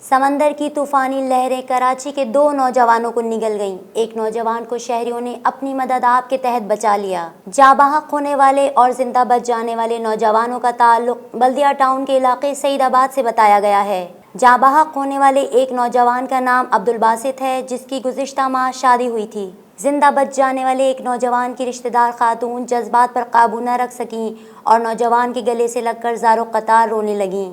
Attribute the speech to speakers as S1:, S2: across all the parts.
S1: समंदर की तूफानी लहरें कराची के 2 नौजवानों को निगल गईं। एक नौजवान को शहरियों ने अपनी मदद आप के तहत बचा लिया। जाबाहक होने वाले और जिंदा बच जाने वाले नौजवानों का ताल्लुक बल्दिया टाउन के इलाके सईदाबाद से बताया गया है। जाबाहक होने वाले एक नौजवान का नाम अब्दुल बासित है, जिसकी गुज़िश्ता माह शादी हुई थी। जिंदा बच जाने वाले एक नौजवान की रिश्तेदार खातून जज्बात पर काबू न रख सकीं और नौजवान के गले से लगकर ज़ारो कतार रोने लगीं।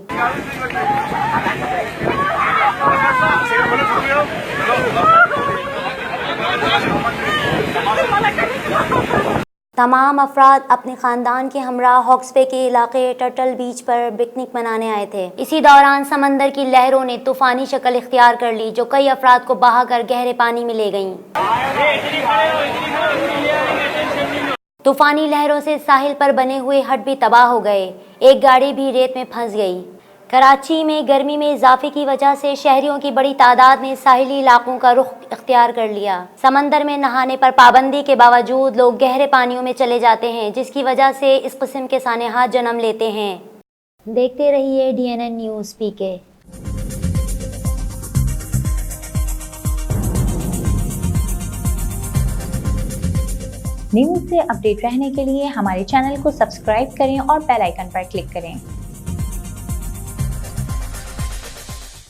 S1: तमाम अफराद अपने ख़ानदान के हमरा हॉक्स बे के इलाके टर्टल बीच पर पिकनिक मनाने आए थे। इसी दौरान समंदर की लहरों ने तूफ़ानी शक्ल इख्तियार कर ली, जो कई अफराद को बहाकर गहरे पानी में ले गईं। तूफ़ानी लहरों से साहिल पर बने हुए हट भी तबाह हो गए। एक गाड़ी भी रेत में फंस गई। कराची में गर्मी में इजाफे की वजह से शहरियों की बड़ी तादाद ने साहिली इलाकों का रुख इख्तियार कर लिया। समंदर में नहाने पर पाबंदी के बावजूद लोग गहरे पानियों में चले जाते हैं, जिसकी वजह से इस किस्म के सानेहात जन्म लेते हैं। देखते रहिए DNN न्यूज़ PK।
S2: न्यूज़ से अपडेट रहने के लिए हमारे चैनल को सब्सक्राइब करें और बेल आइकन पर क्लिक करें।